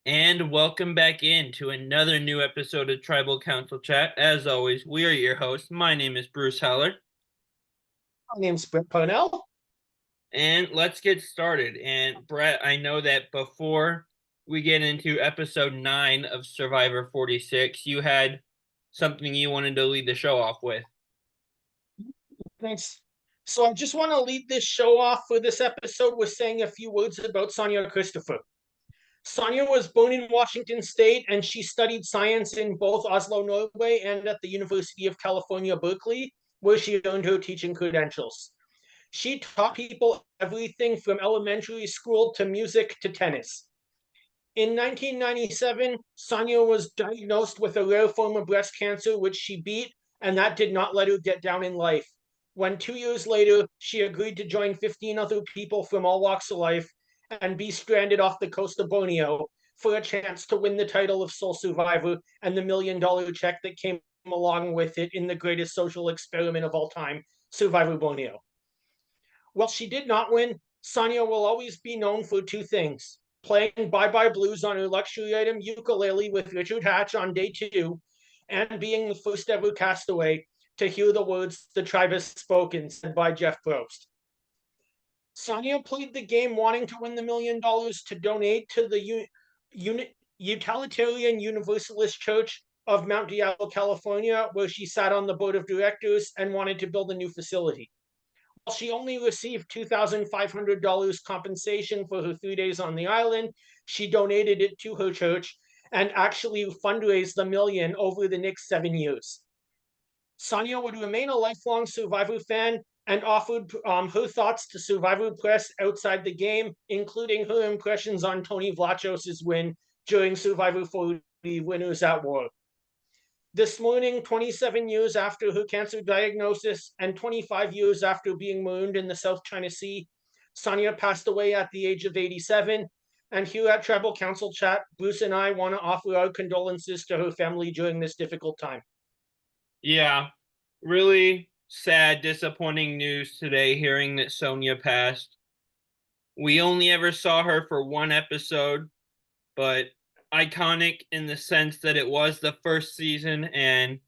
And welcome back in to another new episode of Tribal Council Chat. As always, we are your hosts. My name is Bruce Heller, My name's Brett Parnell. and let's get started. And Brett, I know that before we get into episode 9 of Survivor 46, you had something you wanted to lead the show off with. Thanks. So I just want to lead this show off for this episode with saying a few words about Sonja Christopher. Sonja was born in Washington State and she studied science in both Oslo, Norway and at the University of California, Berkeley, where she earned her teaching credentials. She taught people everything from elementary school to music to tennis. In 1997, Sonja was diagnosed with a rare form of breast cancer, which she beat, and that did not let her get down in life. When 2 years later, she agreed to join 15 other people from all walks of life and be stranded off the coast of Borneo for a chance to win the title of sole survivor and the $1 million check that came along with it in the greatest social experiment of all time, Survivor Borneo. While she did not win, Sonja will always be known for two things: playing Bye Bye Blues on her luxury item ukulele with Richard Hatch on day 2, and being the first ever castaway to hear the words "The tribe has spoken," said by Jeff Probst. Sonja played the game wanting to win the $1 million to donate to the Utilitarian Universalist Church of Mount Diablo, California, where she sat on the board of directors and wanted to build a new facility. She only received $2,500 compensation for her 3 days on the island. She donated it to her church and actually fundraised the million over the next 7 years. Sonja would remain a lifelong Survivor fan and offered her thoughts to Survivor Press outside the game, including her impressions on Tony Vlachos's win during Survivor 40 Winners at War. This morning, 27 years after her cancer diagnosis and 25 years after being marooned in the South China Sea, Sonja passed away at the age of 87. And here at Tribal Council Chat, Bruce and I want to offer our condolences to her family during this difficult time. Yeah, really sad, disappointing news today hearing that Sonja passed. We only ever saw her for one episode, but iconic in the sense that it was the first season and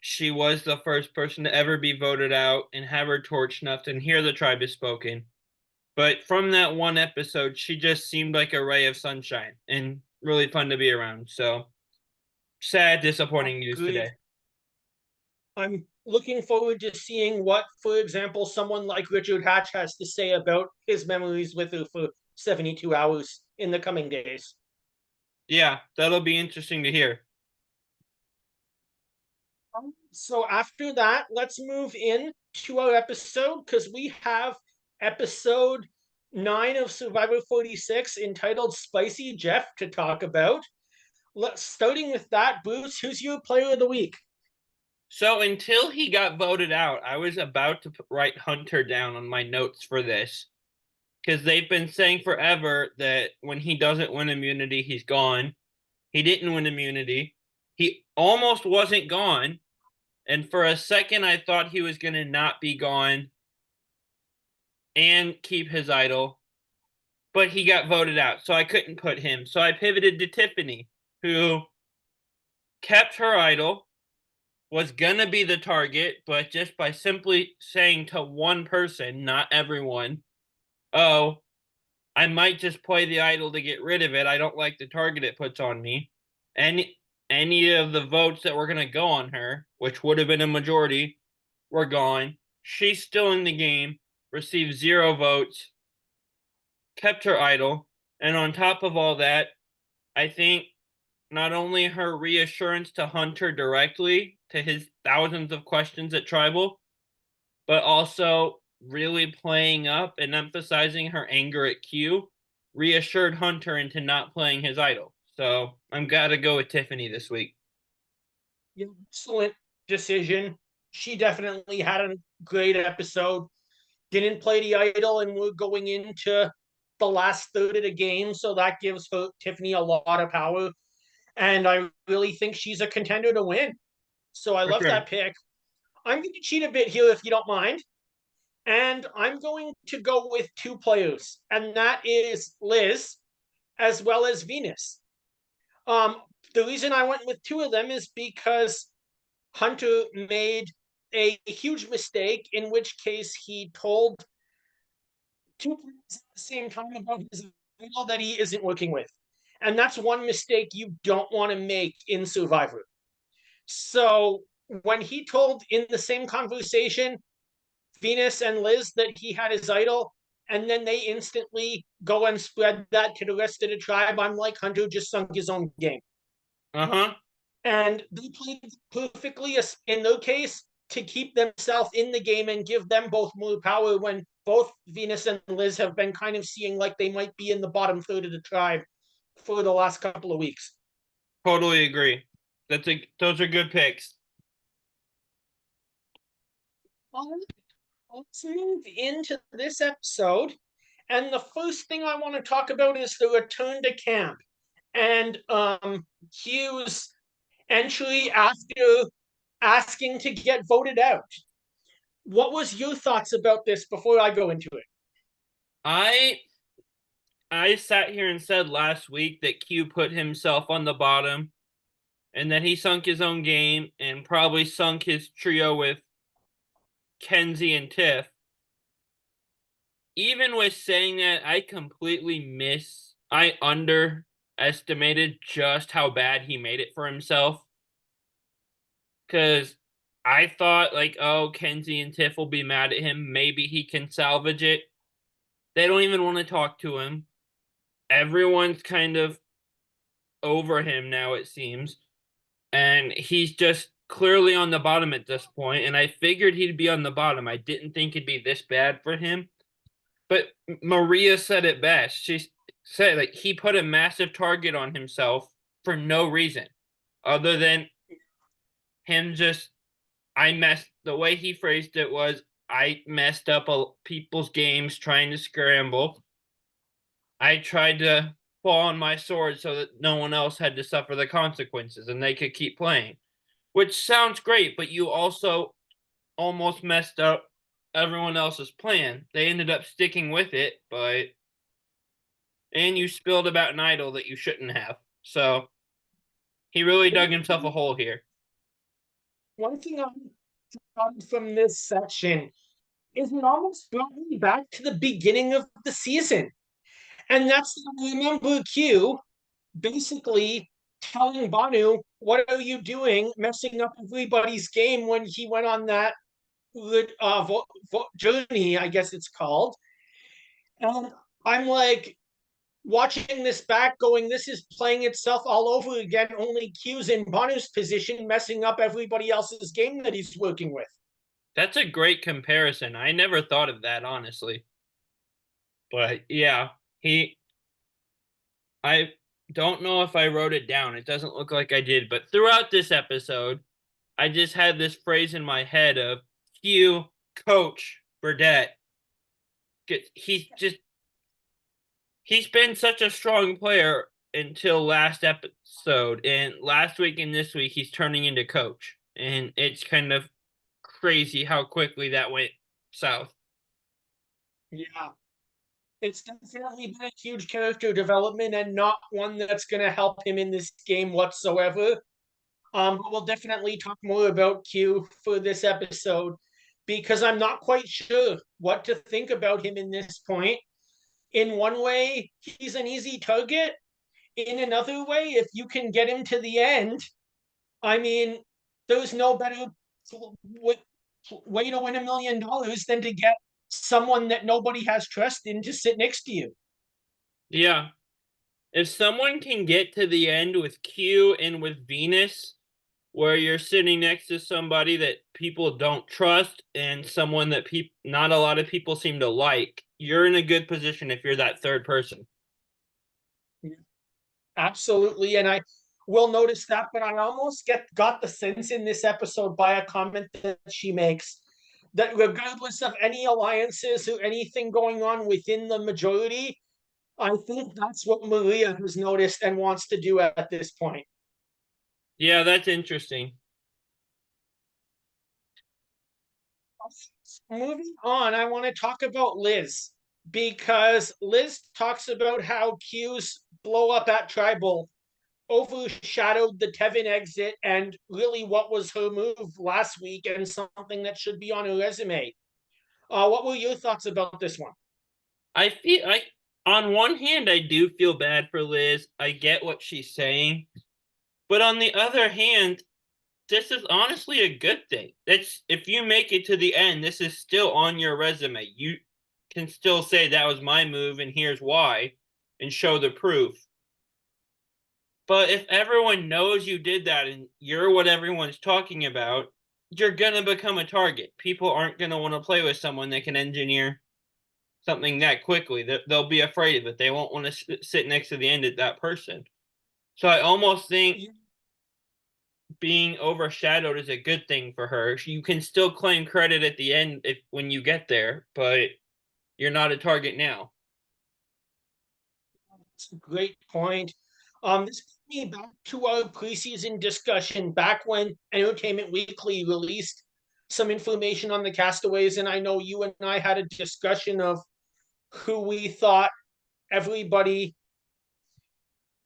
she was the first person to ever be voted out and have her torch snuffed and hear the tribe is spoken. But from that one episode, she just seemed like a ray of sunshine and really fun to be around. So sad, disappointing news Agreed. today. I'm looking forward to seeing what, for example, someone like Richard Hatch has to say about his memories with her for 72 hours in the coming days. Yeah, that'll be interesting to hear. So after that, let's move in to our episode because we have episode 9 of Survivor 46 entitled Spicy Jeff to talk about. Starting with that, Bruce, who's your player of the week? So until he got voted out, I was about to write Hunter down on my notes for this because they've been saying forever that when he doesn't win immunity, he's gone. He didn't win immunity. He almost wasn't gone. And for a second, I thought he was going to not be gone and keep his idol. But he got voted out, so I couldn't put him. So I pivoted to Tiffany, who kept her idol, was going to be the target, but just by simply saying to one person, not everyone, oh, I might just play the idol to get rid of it. I don't like the target it puts on me. And any of the votes that were going to go on her, which would have been a majority, were gone. She's still in the game, received 0 votes, kept her idol. And on top of all that, I think not only her reassurance to Hunter directly to his thousands of questions at Tribal, but also really playing up and emphasizing her anger at Q reassured Hunter into not playing his idol. So I'm gotta go with Tiffany this week. Excellent decision. She definitely had a great episode. Didn't play the idol, and we're going into the last third of the game, so that gives her, Tiffany, a lot of power. And I really think she's a contender to win. So I For love sure. that pick. I'm going to cheat a bit here if you don't mind. And I'm going to go with two players, and that is Liz, as well as Venus. Um, the reason I went with two of them is because Hunter made a huge mistake, in which case he told two players at the same time about his idol that he isn't working with. And that's one mistake you don't want to make in Survivor. So when he told in the same conversation Venus and Liz that he had his idol, and then they instantly go and spread that to the rest of the tribe, I'm like, Hunter just sunk his own game. Uh-huh. And they played perfectly in their case to keep themselves in the game and give them both more power when both Venus and Liz have been kind of seeing like they might be in the bottom third of the tribe for the last couple of weeks. Totally agree. Those are good picks. Let's move into this episode. And the first thing I want to talk about is the return to camp and Q's entry after asking to get voted out. What was your thoughts about this before I go into it? I I sat here and said last week that Q put himself on the bottom and that he sunk his own game and probably sunk his trio with Kenzie and Tiff. Even with saying that, I underestimated just how bad he made it for himself. Because I thought, like, oh, Kenzie and Tiff will be mad at him. Maybe he can salvage it. They don't even want to talk to him. Everyone's kind of over him now, it seems. And he's just clearly on the bottom at this point. And I figured he'd be on the bottom. I didn't think it'd be this bad for him. But Maria said it best. She said, like, he put a massive target on himself for no reason other than him just, the way he phrased it was, I messed up people's games trying to scramble. I tried to fall on my sword so that no one else had to suffer the consequences and they could keep playing. Which sounds great, but you also almost messed up everyone else's plan. They ended up sticking with it, and you spilled about an idol that you shouldn't have. So he really dug himself a hole here. One thing I got from this section is it almost brought me back to the beginning of the season. And that's, I remember Q basically telling Banu, what are you doing messing up everybody's game when he went on that journey, I guess it's called. And I'm like, watching this back, going, this is playing itself all over again. Only Q's in Banu's position, messing up everybody else's game that he's working with. That's a great comparison. I never thought of that, honestly. But yeah, I don't know if I wrote it down. It doesn't look like I did. But throughout this episode, I just had this phrase in my head of Q, Coach Burdett. He's been such a strong player until last episode, and last week and this week he's turning into coach, and it's kind of crazy how quickly that went south. Yeah, it's definitely been a huge character development and not one that's going to help him in this game whatsoever. But we'll definitely talk more about Q for this episode because I'm not quite sure what to think about him in this point. In one way, he's an easy target. In another way, if you can get him to the end, I mean, there's no better way to win $1 million than to get someone that nobody has trust in to sit next to you. Yeah. If someone can get to the end with Q and with Venus, where you're sitting next to somebody that people don't trust and someone that not a lot of people seem to like, you're in a good position if you're that third person. Absolutely. And I will notice that, but I almost got the sense in this episode by a comment that she makes that regardless of any alliances or anything going on within the majority, I think that's what Maria has noticed and wants to do at this point. Yeah, that's interesting. Moving on, I want to talk about Liz. because Liz talks about how Q's blow up at Tribal overshadowed the Tevin exit and really what was her move last week and something that should be on her resume. What were your thoughts about this one? I feel like, on one hand, I do feel bad for Liz. I get what she's saying. But on the other hand, this is honestly a good thing. It's if you make it to the end, this is still on your resume. You can still say that was my move and here's why and show the proof. But if everyone knows you did that and you're what everyone's talking about, you're going to become a target. People aren't going to want to play with someone that can engineer something that quickly. They'll be afraid of it. They won't want to sit next to the end of that person. So I almost think being overshadowed is a good thing for her. You can still claim credit at the end when you get there, but you're not a target now. That's a great point. This brings me back to our preseason discussion back when Entertainment Weekly released some information on the castaways, and I know you and I had a discussion of who we thought everybody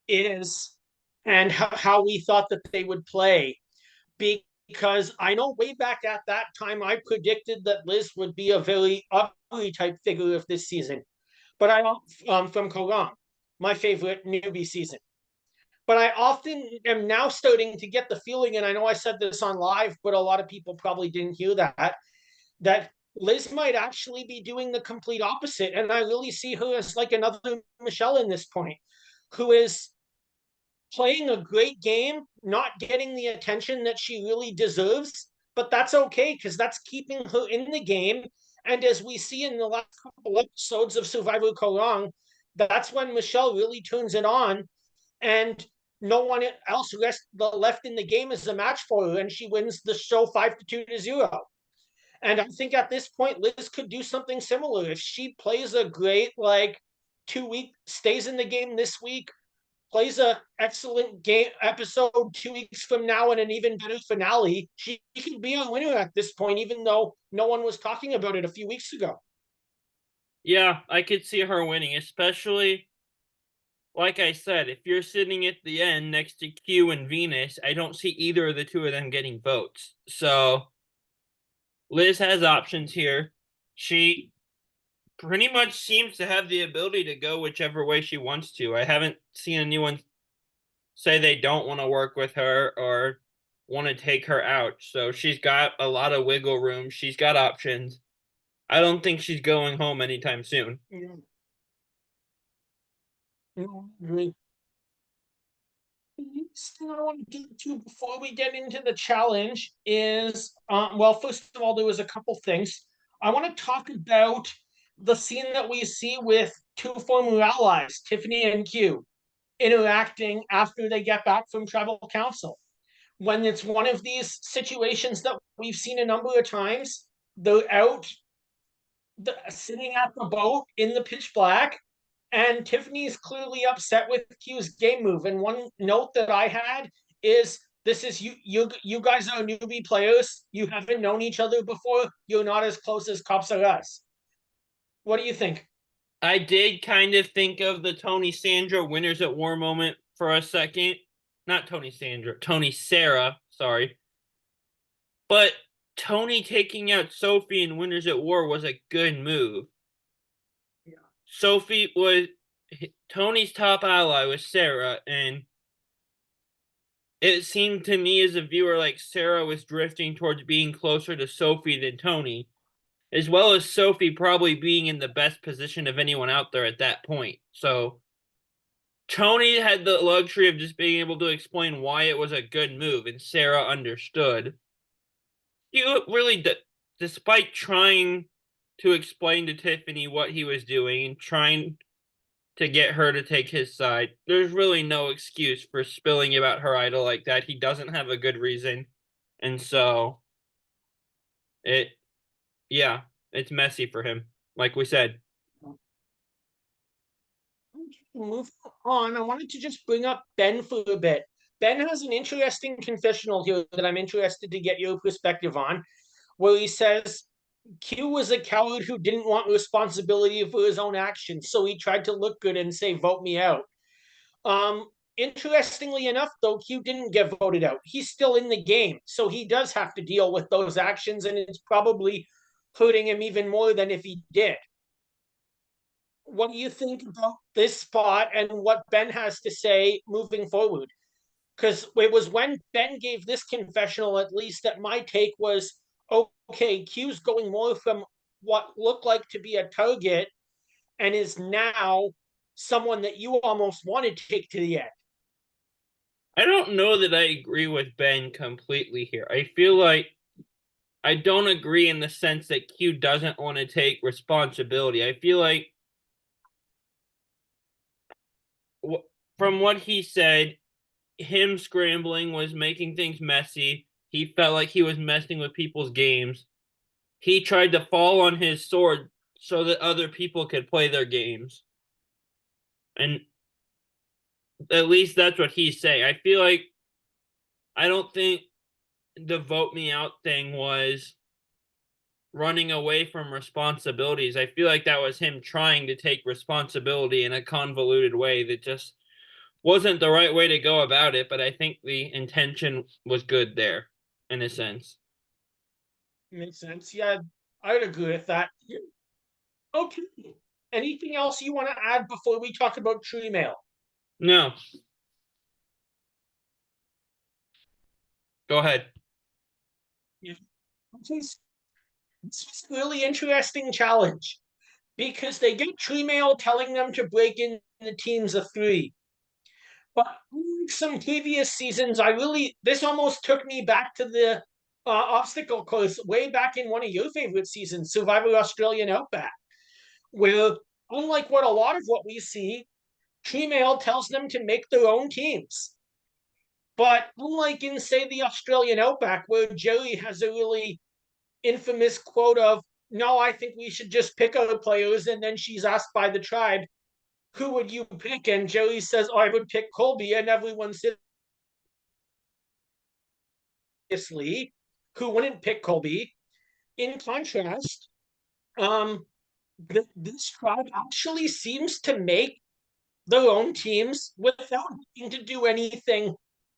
is and how we thought that they would play. Because I know way back at that time, I predicted that Liz would be a very ugly type figure of this season. But from Koran, my favorite newbie season. But I often am now starting to get the feeling, and I know I said this on live, but a lot of people probably didn't hear that Liz might actually be doing the complete opposite. And I really see her as like another Michelle in this point, who is playing a great game, not getting the attention that she really deserves, but that's okay because that's keeping her in the game. And as we see in the last couple episodes of Survivor Korong, that's when Michelle really turns it on, and no one else left in the game is a match for her, and she wins the show 5-2-0. And I think at this point, Liz could do something similar if she plays a great 2 week, stays in the game this week, plays a excellent game episode 2 weeks from now and an even better finale. She could be a winner at this point, even though no one was talking about it a few weeks ago. Yeah, I could see her winning, especially like I said, if you're sitting at the end next to Q and Venus, I don't see either of the two of them getting votes. So Liz has options here. She pretty much seems to have the ability to go whichever way she wants to. I haven't seen anyone say they don't want to work with her or want to take her out. So she's got a lot of wiggle room. She's got options. I don't think she's going home anytime soon. Yeah. The next thing I want to get to before we get into the challenge is, well, first of all, there was a couple things. I want to talk about the scene that we see with two former allies, Tiffany and Q, interacting after they get back from tribal council. When it's one of these situations that we've seen a number of times, they're out sitting at the boat in the pitch black, and Tiffany's clearly upset with Q's game move. And one note that I had is, this is you guys are newbie players. You haven't known each other before. You're not as close as cops are us. What do you think? I did kind of think of the Tony Sandra Winners at War moment for a second. Not Tony Sandra, Tony Sarah, sorry. But Tony taking out Sophie in Winners at War was a good move. Yeah. Sophie was Tony's top ally was Sarah, and it seemed to me as a viewer like Sarah was drifting towards being closer to Sophie than Tony, as well as Sophie probably being in the best position of anyone out there at that point. So Tony had the luxury of just being able to explain why it was a good move, and Sarah understood. You really, despite trying to explain to Tiffany what he was doing and trying to get her to take his side, there's really no excuse for spilling about her idol like that. He doesn't have a good reason. And so it, yeah, it's messy for him, like we said. Move on. I wanted to just bring up Ben for a bit. Ben has an interesting confessional here that I'm interested to get your perspective on, where he says Q was a coward who didn't want responsibility for his own actions, so he tried to look good and say, "Vote me out." Um, Interestingly enough, though, Q didn't get voted out. He's still in the game, so he does have to deal with those actions, and it's probably hurting him even more than if he did. What do you think about this spot and what Ben has to say moving forward? Because it was when Ben gave this confessional, at least, that my take was okay, Q's going more from what looked like to be a target and is now someone that you almost want to take to the end. I don't know that I agree with Ben completely here. I feel like I don't agree in the sense that Q doesn't want to take responsibility. I feel like from what he said, him scrambling was making things messy. He felt like he was messing with people's games. He tried to fall on his sword so that other people could play their games. And at least that's what he's saying. I feel like I don't think the vote me out thing was running away from responsibilities. I feel like that was him trying to take responsibility in a convoluted way that just wasn't the right way to go about it, but I think the intention was good there in a sense. Makes sense. Yeah, I'd agree with that. Okay. Anything else you want to add before we talk about tree mail? No, go ahead. Yeah. This was a really interesting challenge because they get tree mail telling them to break in the teams of three. But some previous seasons, this almost took me back to the obstacle course way back in one of your favorite seasons, Survivor Australian Outback, where unlike what a lot of what we see, tree mail tells them to make their own teams. But unlike in, say, the Australian Outback, where Jerry has a really infamous quote of, "No, I think we should just pick other players," and then she's asked by the tribe, "Who would you pick?" And Jerry says, "Oh, I would pick Colby," and everyone says, obviously, who wouldn't pick Colby? In contrast, um, this tribe actually seems to make their own teams without having to do anything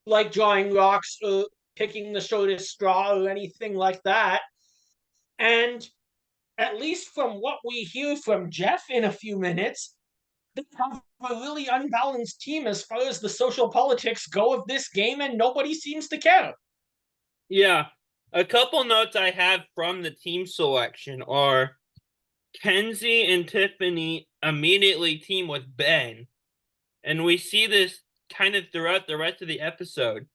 like drawing rocks or picking the shortest straw or anything like that. And at least from what we hear from Jeff in a few minutes, they have a really unbalanced team as far as the social politics go of this game, and nobody seems to care. Yeah, a couple notes I have from the team selection are Kenzie and Tiffany immediately team with Ben, and we see this kind of throughout the rest of the episode.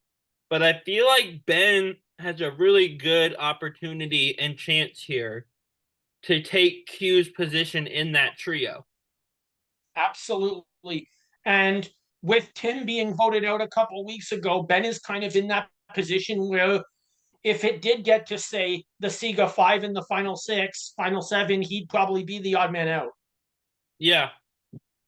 But I feel like Ben has a really good opportunity and chance here to take Q's position in that trio. Absolutely. And with Tim being voted out a couple weeks ago, Ben is kind of in that position where if it did get to, say, the Sega 5 in the final six, final seven, he'd probably be the odd man out. Yeah.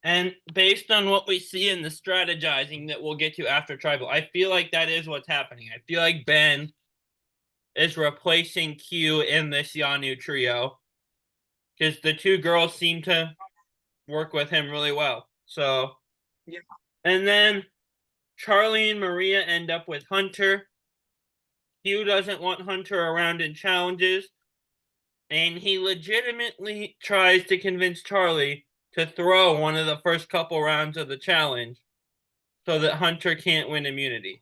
And based on what we see in the strategizing that we'll get to after Tribal, I feel like that is what's happening. I feel like Ben is replacing Q in this Yanu trio because the two girls seem to work with him really well. So, yeah. And then Charlie and Maria end up with Hunter. Q doesn't want Hunter around in challenges, and he legitimately tries to convince Charlie to throw one of the first couple rounds of the challenge so that Hunter can't win immunity.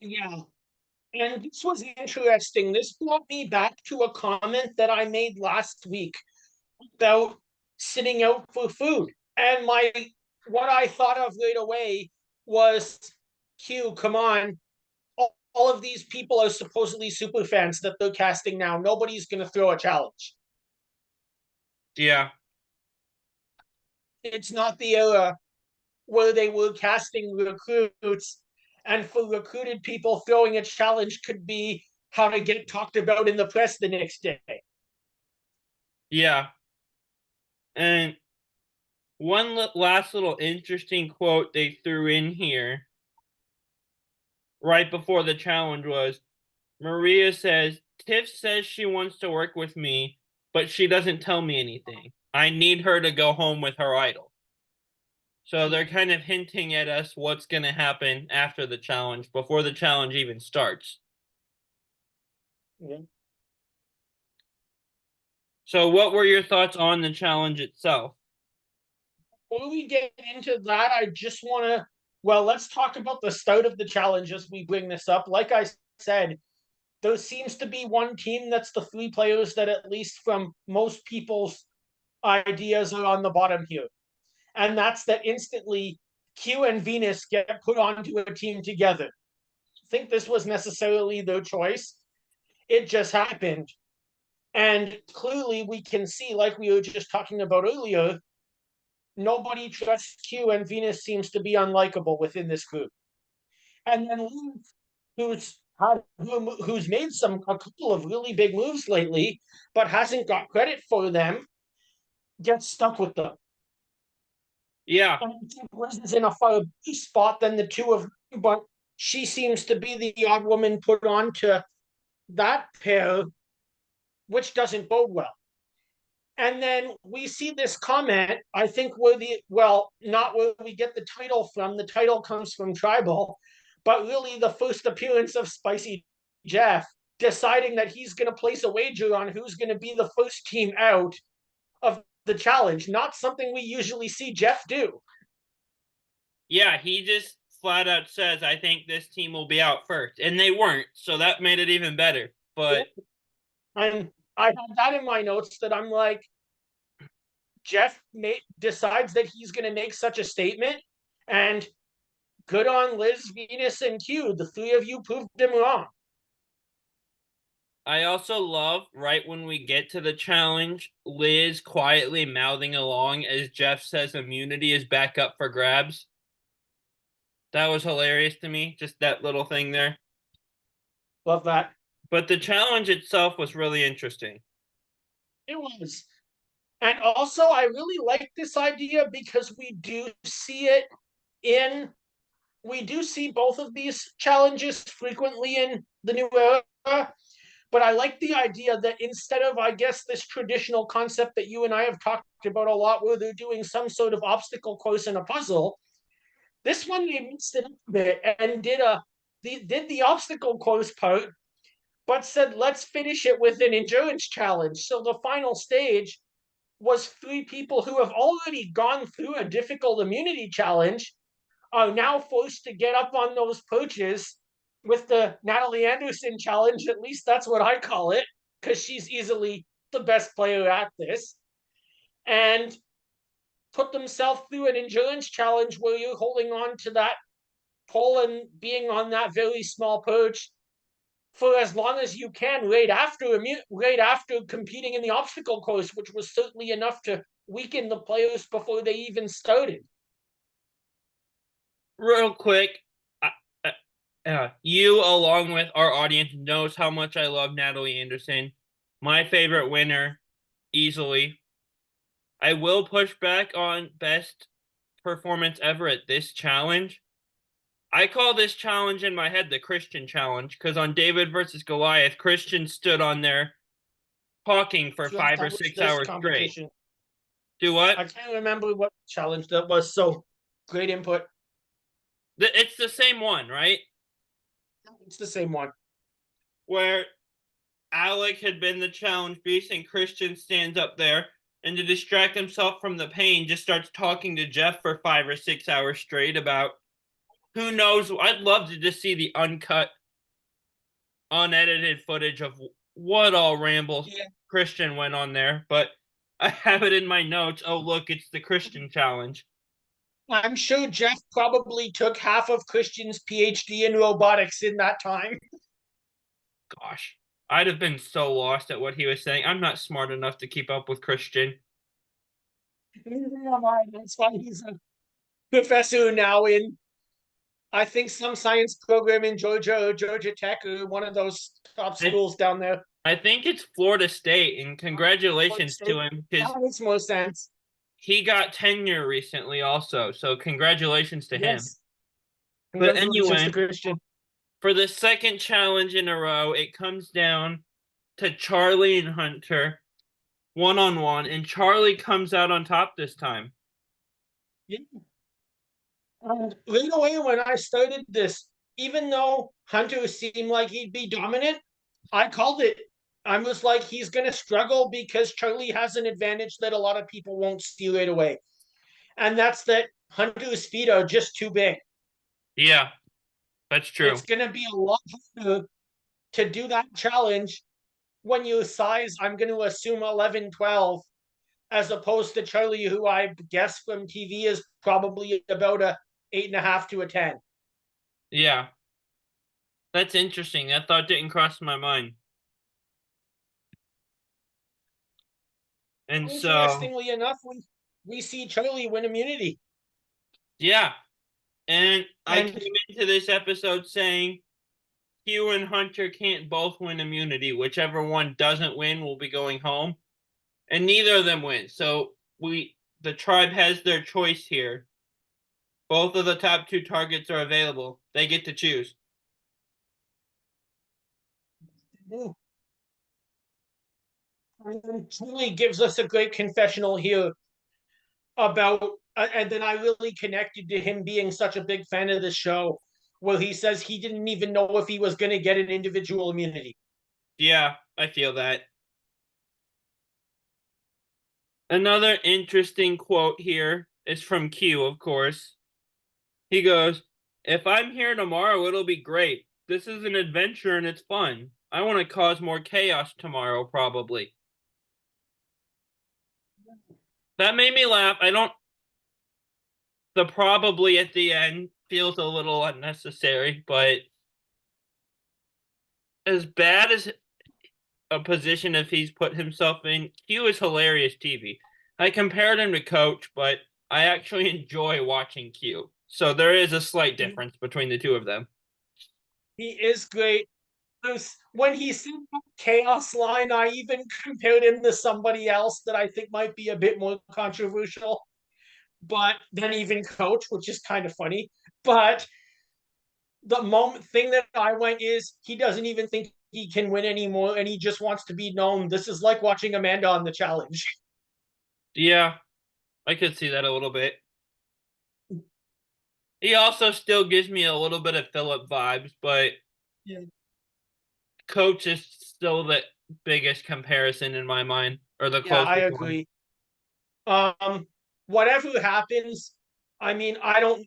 Yeah. And this was interesting. This brought me back to a comment that I made last week about sitting out for food. And what I thought of right away was, Q, come on. All of these people are supposedly super fans that they're casting now. Nobody's going to throw a challenge. Yeah. It's not the era where they were casting recruits, and for recruited people, throwing a challenge could be how to get talked about in the press the next day. Yeah. And one last little interesting quote they threw in here right before the challenge was Maria says, Tiff says she wants to work with me, but she doesn't tell me anything. I need her to go home with her idol. So they're kind of hinting at us what's going to happen after the challenge, before the challenge even starts. Yeah. So what were your thoughts on the challenge itself? Before we get into that, I just want to, well, let's talk about the start of the challenge as we bring this up. Like I said, there seems to be one team that's the three players that, at least from most people's ideas, are on the bottom here. And that's that instantly Q and Venus get put onto a team together. I think this was necessarily their choice. It just happened. And clearly we can see, like we were just talking about earlier, nobody trusts Q, and Venus seems to be unlikable within this group. And then Liz, who's made a couple of really big moves lately, but hasn't got credit for them, gets stuck with them. Yeah. And I think Liz is in a far better spot than the two of them, but she seems to be the odd woman put on to that pair, which doesn't bode well. And then we see this comment, I think, not where we get the title from. The title comes from Tribal, but really the first appearance of Spicy Jeff deciding that he's going to place a wager on who's going to be the first team out of the challenge. Not something we usually see Jeff do. Yeah, he just flat out says, I think this team will be out first. And they weren't, so that made it even better. But and I had that in my notes that I'm like, Jeff decides that he's going to make such a statement, and good on Liz, Venus, and Q. The three of you proved him wrong. I also love, right when we get to the challenge, Liz quietly mouthing along as Jeff says immunity is back up for grabs. That was hilarious to me, just that little thing there. Love that. But the challenge itself was really interesting. It was. And also, I really like this idea because we do see both of these challenges frequently in the new era. But I like the idea that instead of, I guess, this traditional concept that you and I have talked about a lot, where they're doing some sort of obstacle course and a puzzle, this one they mixed it up a bit and did the obstacle course part, but said let's finish it with an endurance challenge. So the final stage was three people who have already gone through a difficult immunity challenge are now forced to get up on those perches with the Natalie Anderson challenge. At least that's what I call it, because she's easily the best player at this. And put themselves through an endurance challenge where you're holding on to that pole and being on that very small perch for as long as you can right after competing in the obstacle course, which was certainly enough to weaken the players before they even started. Real quick, you, along with our audience, knows how much I love Natalie Anderson. My favorite winner, easily. I will push back on best performance ever at this challenge. I call this challenge in my head the Christian challenge, because on David versus Goliath, Christian stood on there talking for 5 or 6 hours straight. Do what? I can't remember what challenge that was, so great input. It's the same one, right? It's the same one. Where Alec had been the challenge beast and Christian stands up there and to distract himself from the pain just starts talking to Jeff for 5 or 6 hours straight about who knows. I'd love to just see the uncut, unedited footage of what all ramble Christian went on there, but I have it in my notes. Oh, look, it's the Christian challenge. I'm sure Jeff probably took half of Christian's PhD in robotics in that time. Gosh, I'd have been so lost at what he was saying. I'm not smart enough to keep up with Christian. Neither am I. That's why he's a professor now in, I think, some science program in Georgia or Georgia Tech or one of those top schools down there. I think it's Florida State, and congratulations to him. That makes more sense. He got tenure recently also, so congratulations to him. But anyway, Christian. For the second challenge in a row, it comes down to Charlie and Hunter one-on-one, and Charlie comes out on top this time. Yeah. And right away when I started this, even though Hunter seemed like he'd be dominant, I called it. I was like, he's going to struggle because Charlie has an advantage that a lot of people won't see right away. And that's that Hunter's feet are just too big. Yeah, that's true. It's going to be a lot harder to do that challenge when you size, I'm going to assume 11, 12, as opposed to Charlie, who I guess from TV is probably about a 8.5 to a 10. Yeah, that's interesting. That thought didn't cross my mind. And so, Interestingly enough, we see Charlie win immunity. yeah. And I And came into this episode saying Hugh and Hunter can't both win immunity. Whichever one doesn't win will be going home. And neither of them win. So the tribe has their choice here. Both of the top two targets are available. They get to choose. Charlie gives us a great confessional here about, and then I really connected to him being such a big fan of the show, where he says he didn't even know if he was going to get an individual immunity. Yeah, I feel that. Another interesting quote here is from Q, of course. He goes, "If I'm here tomorrow, it'll be great. This is an adventure and it's fun. I want to cause more chaos tomorrow, probably." That made me laugh. The probably at the end feels a little unnecessary, but as bad as a position if he's put himself in, Q is hilarious TV. I compared him to Coach, but I actually enjoy watching Q. So there is a slight difference between the two of them. He is great. When he said chaos line, I even compared him to somebody else that I think might be a bit more controversial, but then even Coach, which is kind of funny. But the moment thing that I went is he doesn't even think he can win anymore, and he just wants to be known. This is like watching Amanda on the challenge. Yeah, I could see that a little bit. He also still gives me a little bit of Philip vibes, but Yeah. Coach is still the biggest comparison in my mind, or the Yeah, I closest one. agree. Whatever happens, I mean, I don't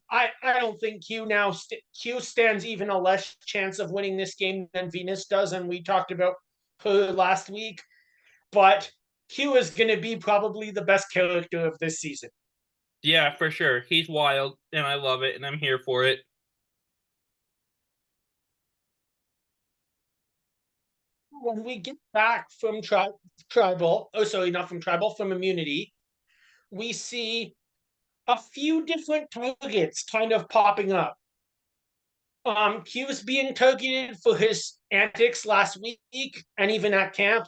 think Q stands even a less chance of winning this game than Venus does, and we talked about her last week. But Q is going to be probably the best character of this season. Yeah, for sure. He's wild, and I love it, and I'm here for it. When we get back from tribal, oh sorry, not from tribal, from immunity, we see a few different targets kind of popping up. Q was being targeted for his antics last week and even at camp.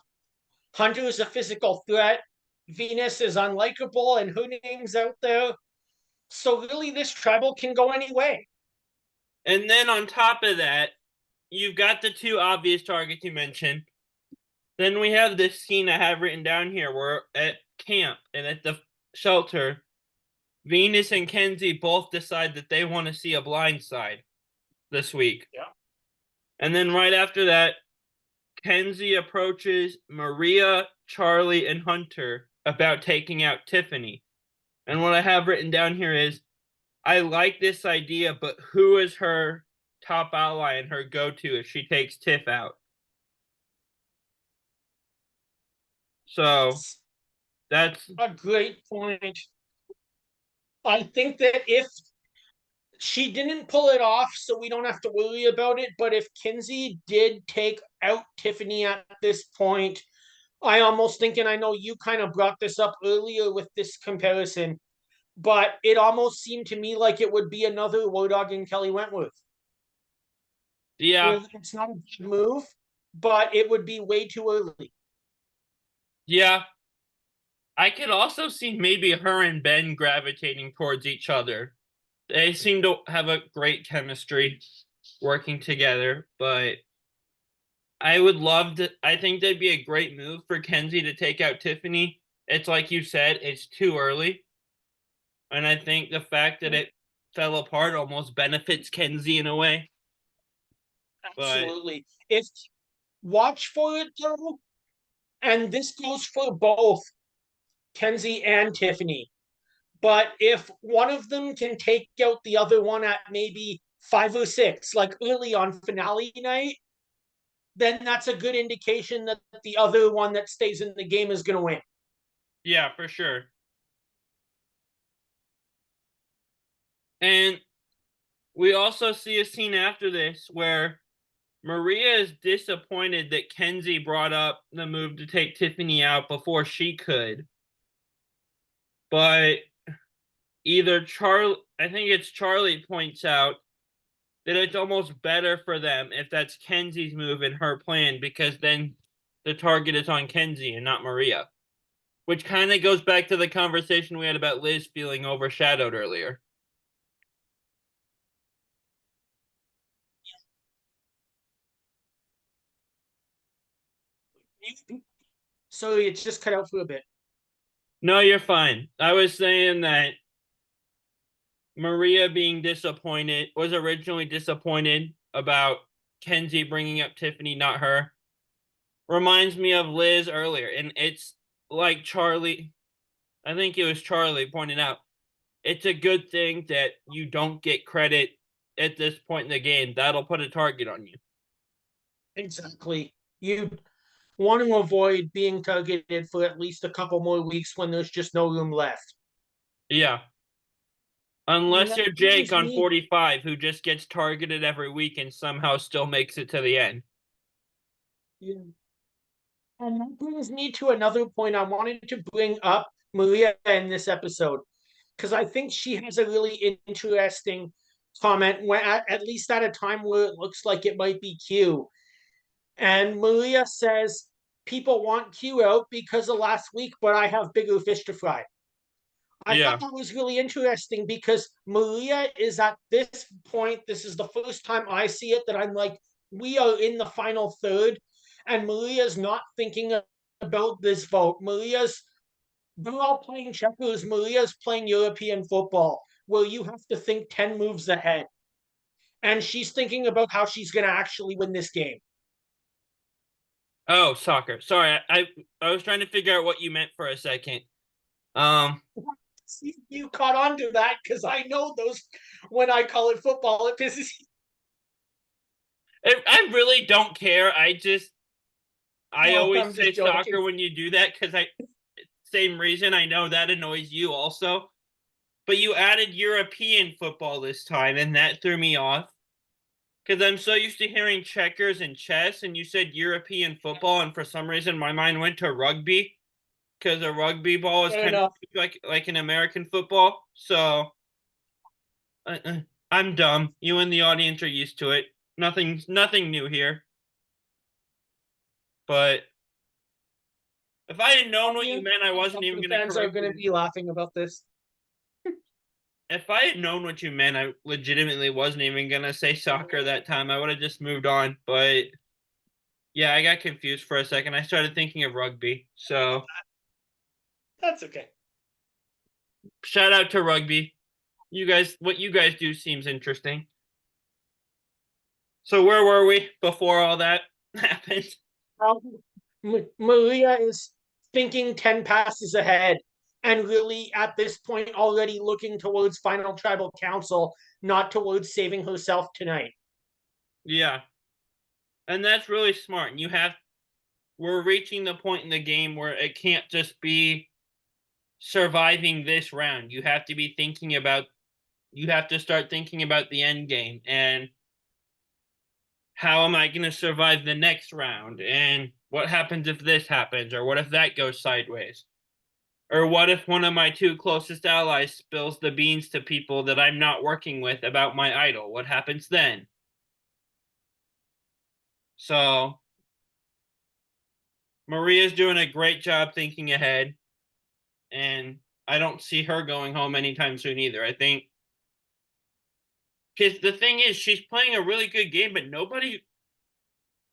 Hunter is a physical threat. Venus is unlikable and her name's out there. So really, this tribal can go any way. And then on top of that, you've got the two obvious targets you mentioned. Then we have this scene I have written down here where at camp and at the shelter, Venus and Kenzie both decide that they want to see a blind side this week. Yeah. And then right after that, Kenzie approaches Maria, Charlie, and Hunter about taking out Tiffany. And what I have written down here is I like this idea, but who is her top ally and her go to if she takes Tiff out? So that's a great point. I think that if she didn't pull it off, so we don't have to worry about it. But if Kinsey did take out Tiffany at this point, I almost think, and I know you kind of brought this up earlier with this comparison, but it almost seemed to me like it would be another War Dog and Kelly Wentworth. yeah, It's not a big move, but it would be way too early. yeah. I could also see maybe her and Ben gravitating towards each other. They seem to have a great chemistry working together, but I would love to. I think that'd be a great move for Kenzie to take out Tiffany. It's like you said, it's too early. And I think the fact that it fell apart almost benefits Kenzie in a way. But Absolutely. If watch for it though, and this goes for both Kenzie and Tiffany. But if one of them can take out the other one at maybe 5 or 6, like early on finale night, then that's a good indication that the other one that stays in the game is going to win. yeah, for sure. And we also see a scene after this where Maria is disappointed that Kenzie brought up the move to take Tiffany out before she could. But either I think it's Charlie points out that it's almost better for them if that's Kenzie's move and her plan because then the target is on Kenzie and not Maria. Which kind of goes back to the conversation we had about Liz feeling overshadowed earlier. So it's just cut out for a bit. No, you're fine. I was saying that Maria being disappointed was originally disappointed about Kenzie bringing up Tiffany, not her. Reminds me of Liz earlier, and it's like Charlie. I think it was Charlie pointed out. It's a good thing that you don't get credit at this point in the game. That'll put a target on you. Exactly. You want to avoid being targeted for at least a couple more weeks when there's just no room left. Yeah. And Unless that you're Jake brings on me 45, who just gets targeted every week and somehow still makes it to the end. Yeah. And that brings me to another point I wanted to bring up Maria in this episode, because I think she has a really interesting comment when at least at a time where it looks like it might be Q. And Maria says, people want Q out because of last week, but I have bigger fish to fry. I Yeah. thought that was really interesting because Maria is at this point, this is the first time I see it that I'm like, we are in the final third, and Maria's not thinking about this vote. They're all playing checkers. Maria's playing European football, where you have to think 10 moves ahead. And she's thinking about how she's going to actually win this game. Oh, soccer. Sorry, I was trying to figure out what you meant for a second. Um, See if you caught on to that because I know those when I call it football, it pisses you. I really don't care. I No, always I'm say just joking. soccer when you do that because same reason. I know that annoys you also. But you added European football this time, and that threw me off. Because I'm so used to hearing checkers and chess, and you said European football, and for some reason my mind went to rugby. Because a rugby ball is Fair kind of enough. like an American football. So I'm dumb. You and the audience are used to it. Nothing new here. But if I had known what you meant, I wasn't even going to Fans are correct going to you. be laughing about this. If I had known what you meant, I legitimately wasn't even going to say soccer that time. I would have just moved on. But yeah, I got confused for a second. I started thinking of rugby. So That's okay. shout out to rugby. What you guys do seems interesting. So where were we before all that happened? Maria is thinking 10 passes ahead and really at this point already looking towards final tribal council, not towards saving herself tonight. Yeah. And that's really smart. And we're reaching the point in the game where it can't just be surviving this round. You have to start thinking about the end game and how am I going to survive the next round? And what happens if this happens? Or what if that goes sideways? Or what if one of my two closest allies spills the beans to people that I'm not working with about my idol? What happens then? So Maria's doing a great job thinking ahead, and I don't see her going home anytime soon either. I think because the thing is, she's playing a really good game, but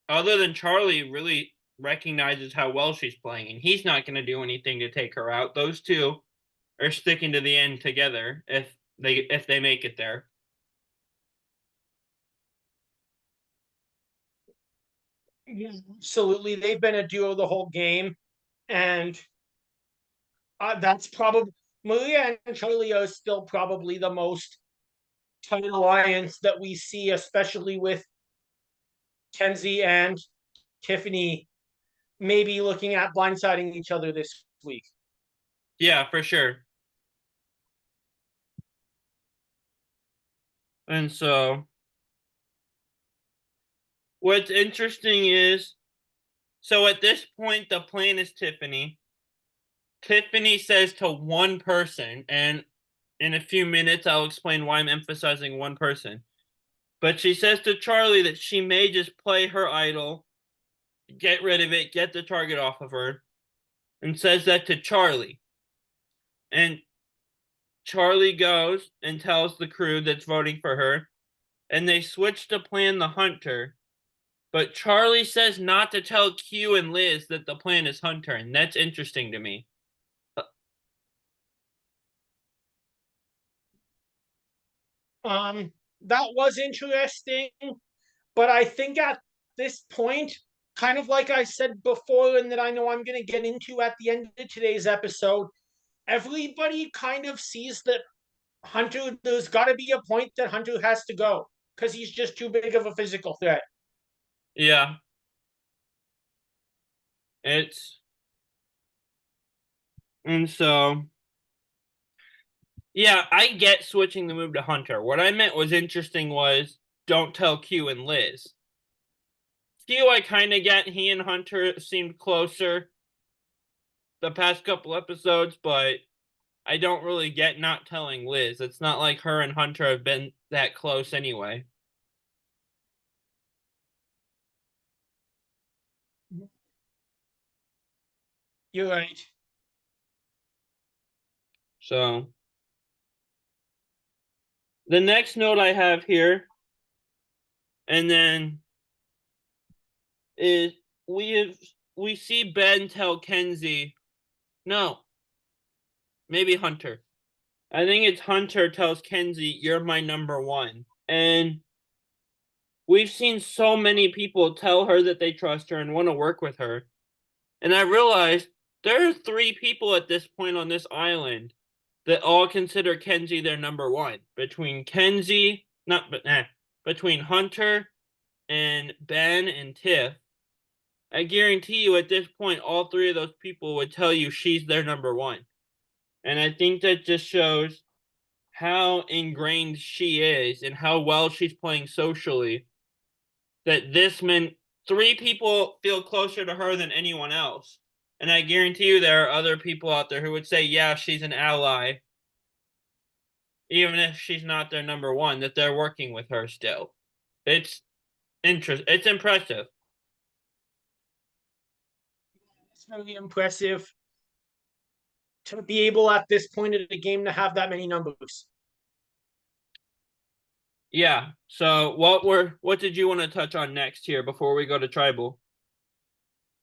other than Charlie really recognizes how well she's playing, and he's not going to do anything to take her out. Those two are sticking to the end together if they make it there. Yeah, absolutely. They've been a duo the whole game, and that's probably Maria and Charlie are still probably the most tight alliance that we see, especially with Kenzie and Tiffany maybe looking at blindsiding each other this week. Yeah, for sure. And so what's interesting is, so at this point, the plan is Tiffany. Tiffany says to one person, and in a few minutes, I'll explain why I'm emphasizing one person. But she says to Charlie that she may just play her idol, get rid of it, get the target off of her, and says that to Charlie. And Charlie goes and tells the crew that's voting for her, and they switch to plan the hunter. But Charlie says not to tell Q and Liz that the plan is Hunter, and that's interesting to me. That was interesting, but I think at this point, kind of like I said before, and that I know I'm going to get into at the end of today's episode, everybody kind of sees that Hunter, there's got to be a point that Hunter has to go because he's just too big of a physical threat. Yeah, it's and so yeah, I get switching the move to Hunter. What I meant was interesting was don't tell Q and Liz. Q, I kind of get. He and Hunter seemed closer the past couple episodes, but I don't really get not telling Liz. It's not like her and Hunter have been that close anyway. You're right. So the next note I have here, and then is we see Ben tell Kenzie, no, maybe Hunter. I think it's Hunter tells Kenzie, "You're my number one," and we've seen so many people tell her that they trust her and want to work with her. And I realized there are 3 people at this point on this island that all consider Kenzie their number one. Between Kenzie, not but between Hunter and Ben and Tiff, I guarantee you at this point, all 3 of those people would tell you she's their number one. And I think that just shows how ingrained she is and how well she's playing socially. That this meant 3 people feel closer to her than anyone else. And I guarantee you there are other people out there who would say, yeah, she's an ally, even if she's not their number one, that they're working with her still. It's it's impressive. It's really impressive to be able at this point of the game to have that many numbers. Yeah. So what did you want to touch on next here before we go to tribal?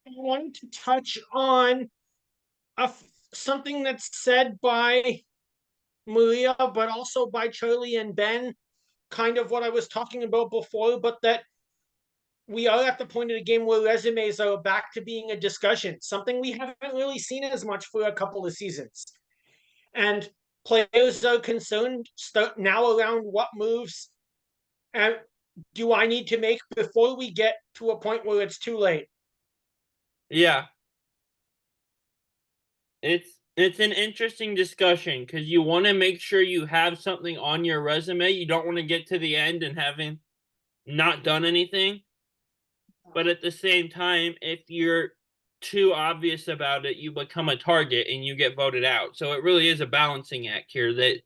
I wanted to touch on something that's said by Maria, but also by Charlie and Ben, kind of what I was talking about before, but that we are at the point of the game where resumes are back to being a discussion, something we haven't really seen as much for a couple of seasons. And players are concerned now around what moves and do I need to make before we get to a point where it's too late. Yeah. It's an interesting discussion because you want to make sure you have something on your resume. You don't want to get to the end and having not done anything. But at the same time, if you're too obvious about it, you become a target and you get voted out. So it really is a balancing act here that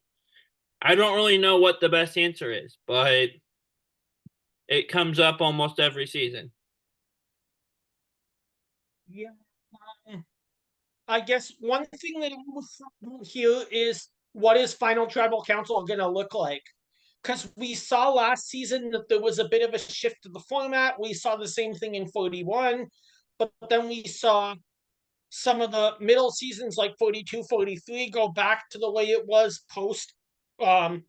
I don't really know what the best answer is, but it comes up almost every season. Yeah. I guess one thing that I was here is what is Final Tribal Council going to look like? because we saw last season that there was a bit of a shift to the format. We saw the same thing in 41, but then we saw some of the middle seasons like 42, 43 go back to the way it was post um,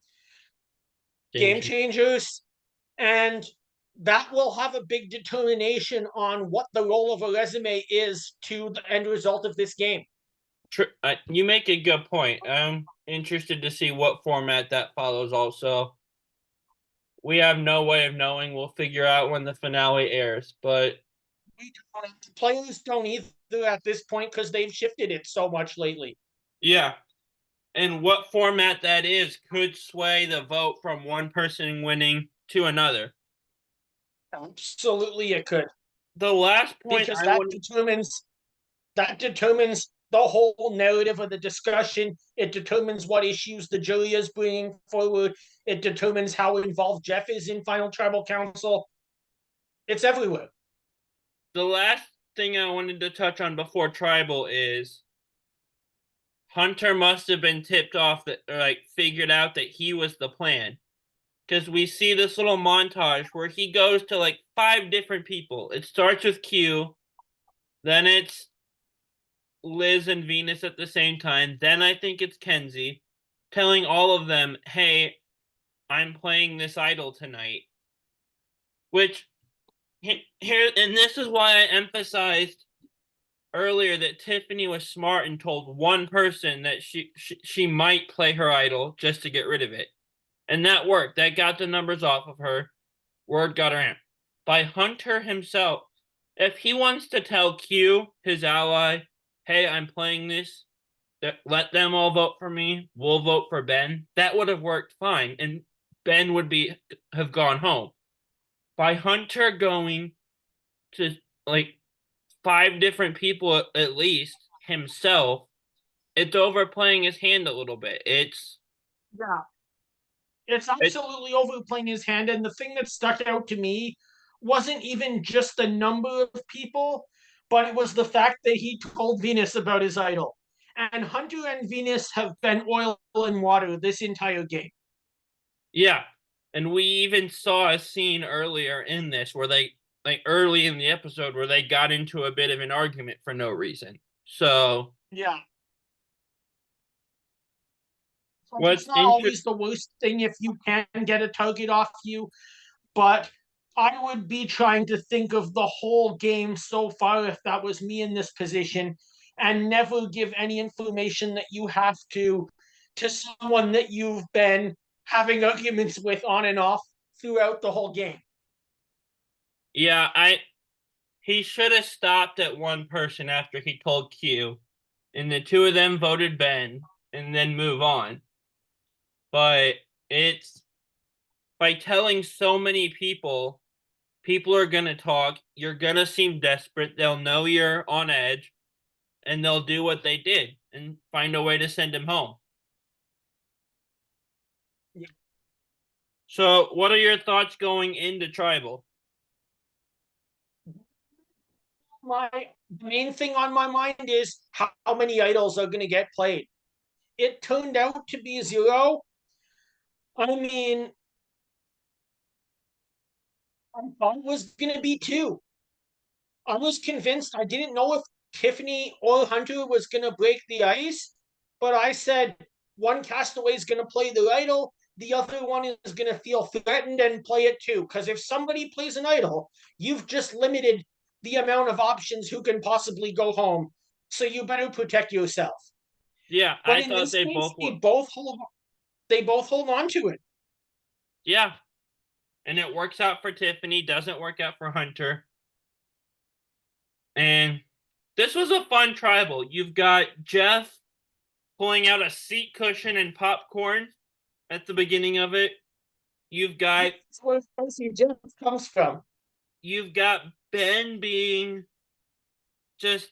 game changers. And that will have a big determination on what the role of a resume is to the end result of this game. You make a good point. I'm interested to see what format that follows also. We have no way of knowing. We'll figure out when the finale airs, but players don't either at this point because they've shifted it so much lately. Yeah. And what format that is could sway the vote from one person winning to another. Absolutely, it could. The last point because I want that determines the whole narrative of the discussion. It determines what issues the jury is bringing forward. It determines how involved Jeff is in final tribal council. It's everywhere. The last thing I wanted to touch on before tribal is Hunter must have been tipped off that, or like figured out that he was the plan. Because we see this little montage where he goes to like 5 different people. It starts with Q, then it's Liz and Venus at the same time. Then I think it's Kenzie telling all of them, hey, I'm playing this idol tonight. Which, here, and this is why I emphasized earlier that Tiffany was smart and told one person that she might play her idol just to get rid of it. And that worked. That got the numbers off of her. Word got around. By Hunter himself, if he wants to tell Q, his ally, hey, I'm playing this, let them all vote for me, we'll vote for Ben, that would have worked fine, and Ben would have gone home. By Hunter going to like 5 different people at least himself, it's overplaying his hand a little bit. It's absolutely overplaying his hand. And the thing that stuck out to me wasn't even just the number of people, but it was the fact that he told Venus about his idol. And Hunter and Venus have been oil and water this entire game. Yeah. And we even saw a scene earlier in this where they, like early in the episode, where they got into a bit of an argument for no reason. So, yeah. So it's not always the worst thing if you can get a target off you, but I would be trying to think of the whole game so far if that was me in this position, and never give any information that you have to someone that you've been having arguments with on and off throughout the whole game. Yeah, he should have stopped at one person after he told Q, and the 2 of them voted Ben, and then move on. But it's by telling so many people, people are gonna talk. You're gonna seem desperate. They'll know you're on edge, and they'll do what they did and find a way to send him home. Yeah. So, what are your thoughts going into tribal? My main thing on my mind is how many idols are going to get played. It turned out to be 0. I mean, I thought it was going to be 2. I was convinced. I didn't know if Tiffany or Hunter was going to break the ice, but I said one castaway is going to play the idol, the other one is going to feel threatened and play it too. Because if somebody plays an idol, you've just limited the amount of options who can possibly go home. So you better protect yourself. Yeah, But I in thought this they case, both were. they both hold on to it. Yeah, and it works out for Tiffany, doesn't work out for Hunter. And this was a fun tribal. You've got Jeff pulling out a seat cushion and popcorn at the beginning of it. You've got That's where Jeff comes from. You've got Ben being just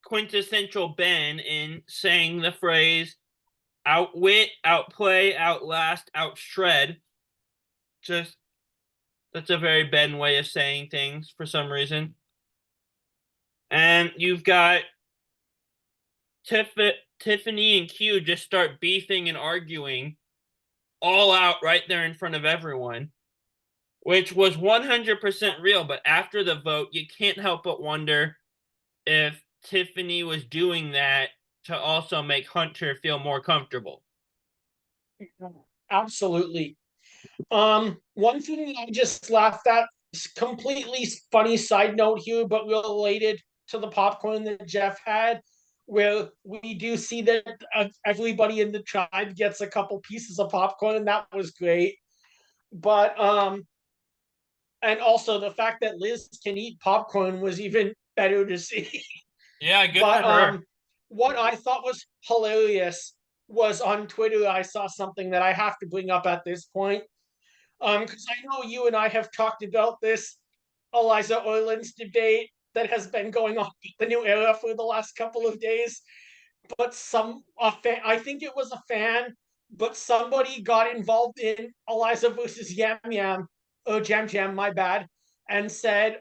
quintessential Ben in saying the phrase outwit, outplay, outlast, outshred. Just that's a very Ben way of saying things for some reason. And you've got Tiffany and Q just start beefing and arguing all out right there in front of everyone, which was 100% real. But after the vote, you can't help but wonder if Tiffany was doing that to also make Hunter feel more comfortable. Absolutely. One thing I just laughed at, completely funny side note here, but related to the popcorn that Jeff had, where we do see that everybody in the tribe gets a couple pieces of popcorn, and that was great. But and also the fact that Liz can eat popcorn was even better to see. Yeah, good for But her. what I thought was hilarious was on Twitter, I saw something that I have to bring up at this point. Because I know you and I have talked about this Eliza Orland's debate that has been going on the new era for the last couple of days. But I think it was a fan, but somebody got involved in Eliza versus Yam Yam, or Jam Jam, my bad, and said,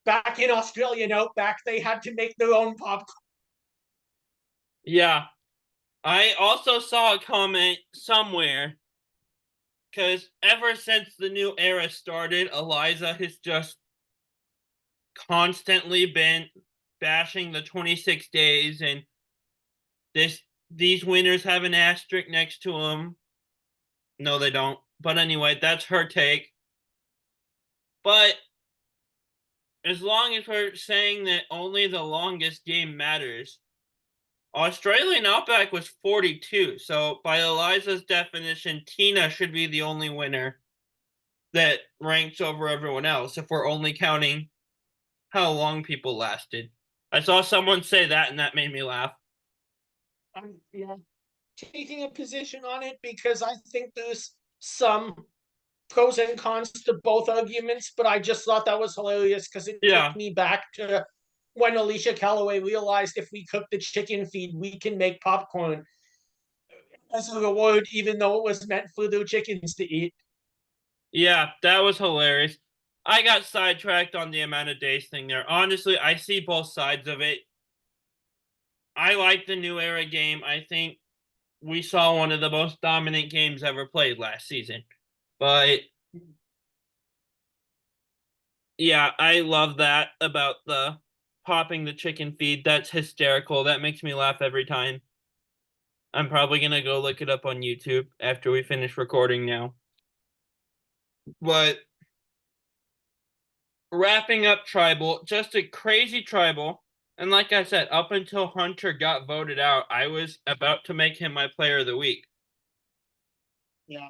back in Australian Outback, they had to make their own popcorn. Yeah. I also saw a comment somewhere because ever since the new era started, Eliza has just constantly been bashing the 26 days, and these winners have an asterisk next to them. No, they don't. But anyway, that's her take. But as long as we're saying that only the longest game matters, Australian Outback was 42. So by Eliza's definition, Tina should be the only winner that ranks over everyone else if we're only counting how long people lasted. I saw someone say that, and that made me laugh. Yeah, taking a position on it because I think there's some pros and cons to both arguments, but I just thought that was hilarious because it took Yeah, me back to when Alicia Calloway realized if we cook the chicken feed, we can make popcorn as a reward, even though it was meant for the chickens to eat. yeah, that was hilarious. I got sidetracked on the amount of days thing there. Honestly, I see both sides of it. I like the new era game. I think we saw one of the most dominant games ever played last season. But yeah, I love that about the popping the chicken feed. That's hysterical. That makes me laugh every time. I'm probably gonna go look it up on YouTube after we finish recording now. But wrapping up tribal, just a crazy tribal. And like I said, up until Hunter got voted out, I was about to make him my player of the week. Yeah.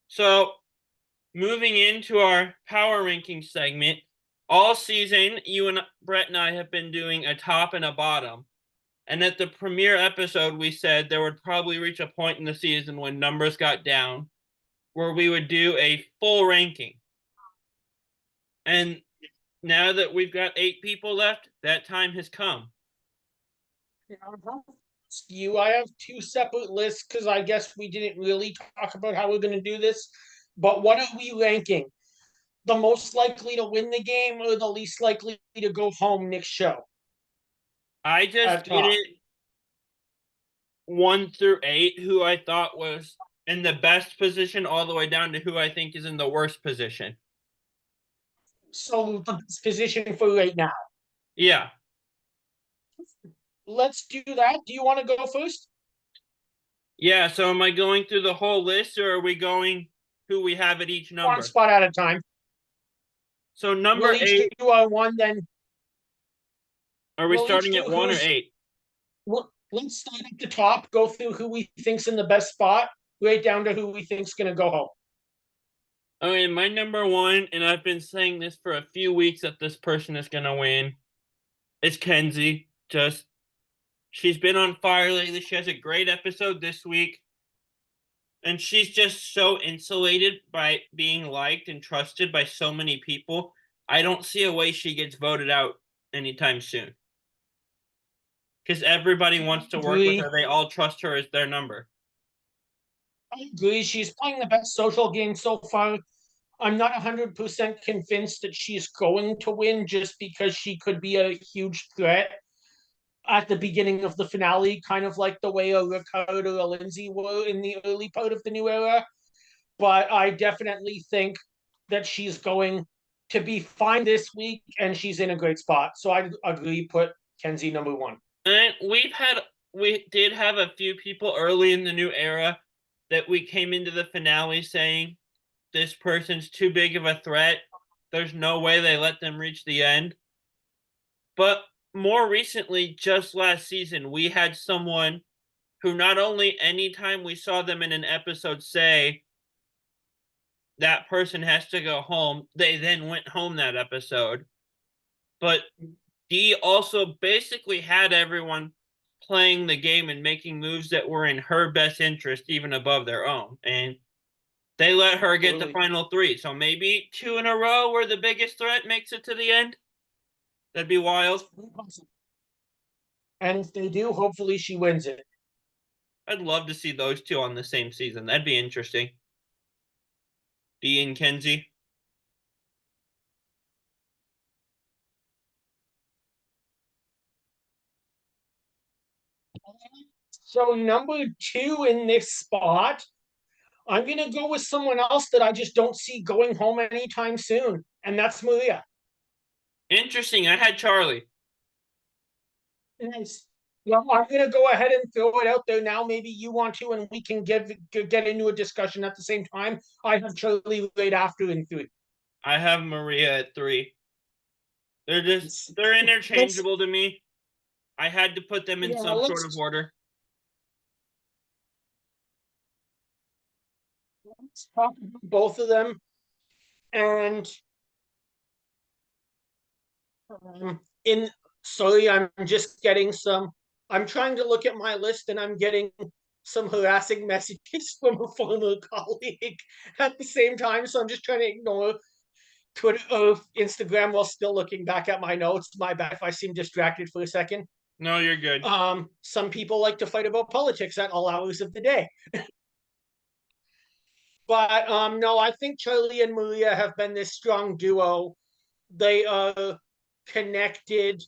So moving into our power ranking segment, all season, you and Brett and I have been doing a top and a bottom. And at the premiere episode, we said there would probably reach a point in the season when numbers got down where we would do a full ranking. And now that we've got 8 people left, that time has come. I have two separate lists because I guess we didn't really talk about how we're going to do this. But what are we ranking? The most likely to win the game or the least likely to go home next show I just at did top? it 1 through 8, who I thought was in the best position, all the way down to who I think is in the worst position. So the position for right now. Yeah. Let's do that. Do you want to go first? Yeah. So am I going through the whole list, or are we going who we have at each One number? spot at a time. So We'll number each 8, do our one, then are we we'll each starting do at 1 or who's. 8? Let's start at the top, go through who we think's in the best spot, right down to who we think's going to go home. Okay, my number 1, and I've been saying this for a few weeks that this person is going to win, is Kenzie. She's been on fire lately. She has a great episode this week. And she's just so insulated by being liked and trusted by so many people. I don't see a way she gets voted out anytime soon. Because everybody wants to work with Agree. her. They all trust her as their number. I agree. She's playing the best social game so far. I'm not 100% convinced that she's going to win just because she could be a huge threat. at the beginning of the finale, kind of like the way a Ricardo or Lindsay were in the early part of the new era. But I definitely think that she's going to be fine this week, and she's in a great spot. So I agree, put Kenzie number one. And we did have a few people early in the new era that we came into the finale saying this person's too big of a threat. There's no way they let them reach the end. But more recently, just last season, we had someone who not only anytime we saw them in an episode say that person has to go home, they then went home that episode. But Dee also basically had everyone playing the game and making moves that were in her best interest, even above their own. And they let her get the final three. So maybe two in a row where the biggest threat makes it to the end. That'd be wild. And if they do, hopefully she wins it. I'd love to see those two on the same season. That'd be interesting. Dee and Kenzie. So number two in this spot, I'm gonna go with someone else that I just don't see going home anytime soon, and that's Maria. Interesting. I had Charlie. Nice. Well, I'm gonna go ahead and throw it out there now. Maybe you want to, and we can get into a discussion at the same time. I have Charlie right after in three. I have Maria at 3. They're interchangeable to me. I had to put them in some sort of order. Let's talk about both of them. And sorry, I'm just getting some. I'm trying to look at my list, and I'm getting some harassing messages from a former colleague at the same time. So I'm just trying to ignore Twitter or Instagram while still looking back at my notes. My bad if I seem distracted for a second. No, you're good. Some people like to fight about politics at all hours of the day. But no, I think Charlie and Maria have been this strong duo. They are connected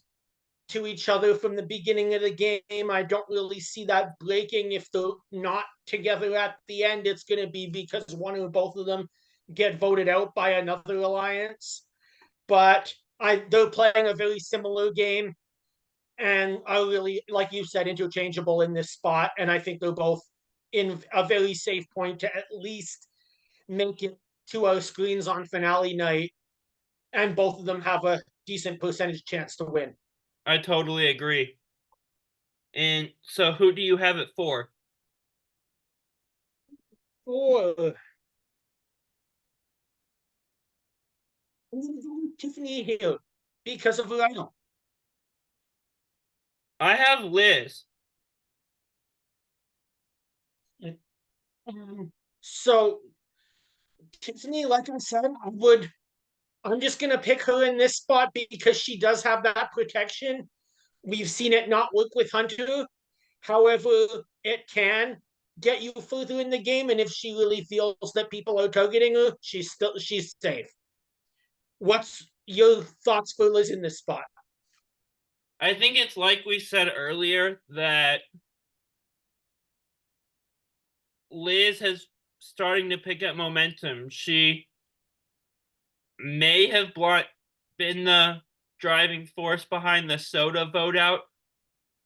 to each other from the beginning of the game. I don't really see that breaking. If they're not together at the end, it's going to be because one or both of them get voted out by another alliance. But they're playing a very similar game and are really, like you said, interchangeable in this spot. And I think they're both in a very safe point to at least make it to our screens on finale night. And both of them have a decent percentage chance to win. I totally agree. And so who do you have it for? Tiffany here because of Rhino. I have Liz. So Tiffany, like I said, I'm just gonna pick her in this spot because she does have that protection. We've seen it not work with Hunter. However, it can get you further in the game, and if she really feels that people are targeting her, she's safe. What's your thoughts for Liz in this spot? I think it's like we said earlier that Liz has starting to pick up momentum. She may have been the driving force behind the soda vote out.